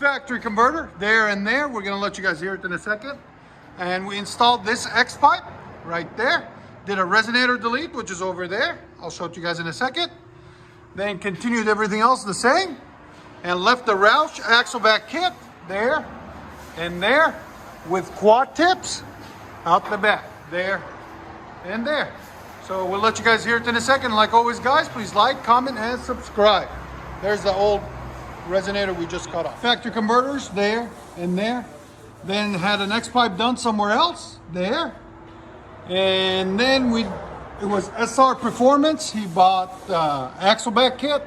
Factory converter there and there. We're gonna let you guys hear it in a second. And we installed this X pipe right there. Did a resonator delete, which is over there. I'll show it to you guys in a second. Then continued everything else the same. And left the ROUSH axle back kit there and there with quad tips out the back there and there. So we'll let you guys hear it in a second. Like always, guys, please like, comment, and subscribe. There's the old resonator we just cut off. Factory converters there and there. Then had an X pipe done somewhere else there. And then it was SR Performance. He bought axle back kit,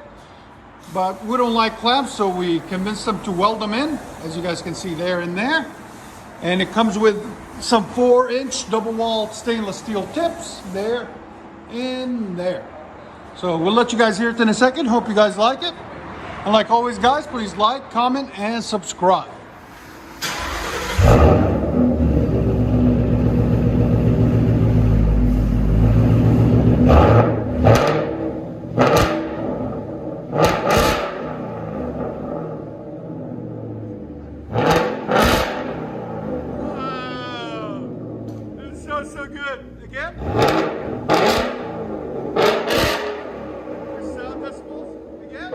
but we don't like clamps, so we convinced them to weld them in, as you guys can see there and there. And it comes with some 4-inch double walled stainless steel tips there and there. So we'll let you guys hear it in a second. Hope you guys like it. And like always, guys, please like, comment, and subscribe. So good. Again. Sound decibels. Again.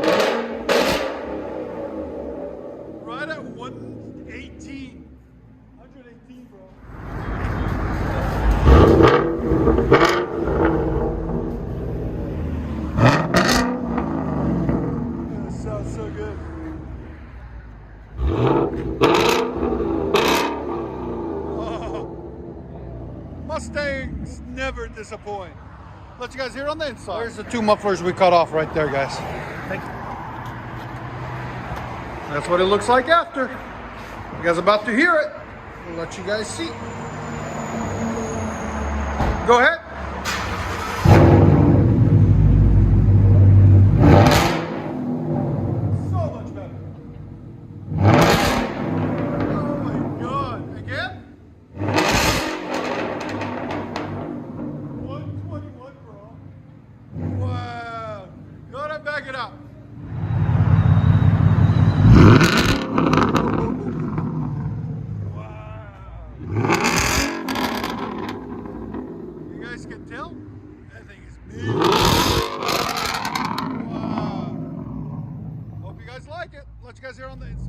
Right at 118. 118, bro. That sounds so good. Mustangs never disappoint. Let you guys hear on the inside. There's the two mufflers we cut off right there, guys. Thank you. That's what it looks like after. You guys are about to hear it. We'll let you guys see. Go ahead. So much better. Oh my God. Again? 121, bro. Wow. Go ahead and back it up. You guys can tell? That thing is big. Wow. Hope you guys like it. Let you guys hear on the inside.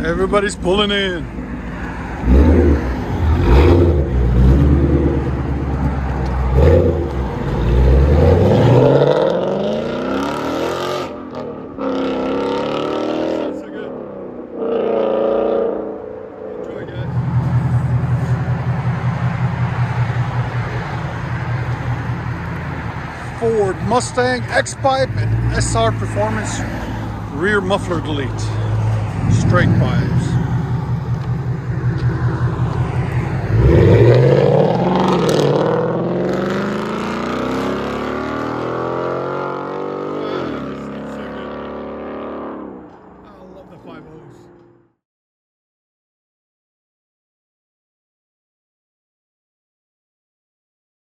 Everybody's pulling in. So good. Enjoy, guys. Ford Mustang X-Pipe and SR Performance rear muffler delete. Straight pipes.